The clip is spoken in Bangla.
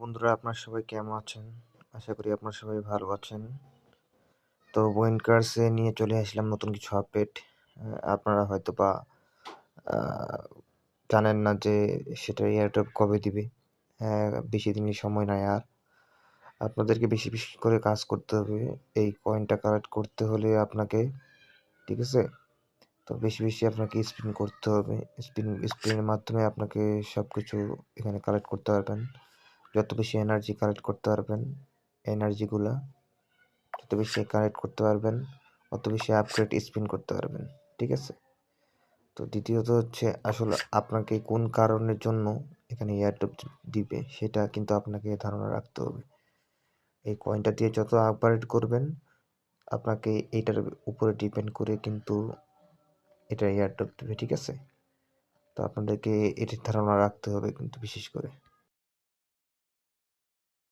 বন্ধুরা, আপনারা সবাই কেমন আছেন? আশা করি আপনারা সবাই ভালো আছেন। তো Windows-এ নিয়ে চলে আসলাম নতুন কিছু আপডেট। আপনারা হয়তোবা জানেন না যে সেটা এয়ারড্রপ কবে দিবে। বেশি দিনের সময় নাই আর। আপনাদেরকে বেশি বেশি করে কাজ করতে হবে। এই কয়েনটা কালেক্ট করতে হলে আপনাকে, ঠিক আছে? তো বেশি বেশি আপনাকে স্পিন করতে হবে। স্পিনের মাধ্যমে আপনাকে সবকিছু এখানে কালেক্ট করতে পারবেন। যত বেশি এনার্জি কালেক্ট করতে পারবেন, এনার্জিগুলা যত বেশি কালেক্ট করতে পারবেন, অত বেশি আপগ্রেড স্পিন করতে পারবেন, ঠিক আছে? তো দ্বিতীয়ত হচ্ছে আসলে আপনাকে কোন কারণের জন্য এখানে এয়ারড্রপ দিবে সেটা কিন্তু আপনাকে ধারণা রাখতে হবে। এই কয়েনটা দিয়ে যত আপগ্রেড করবেন, আপনাকে এইটার উপরে ডিপেন্ড করে কিন্তু এটা এয়ারড্রপ দেবে, ঠিক আছে? তো আপনাদেরকে এটির ধারণা রাখতে হবে কিন্তু বিশেষ করে।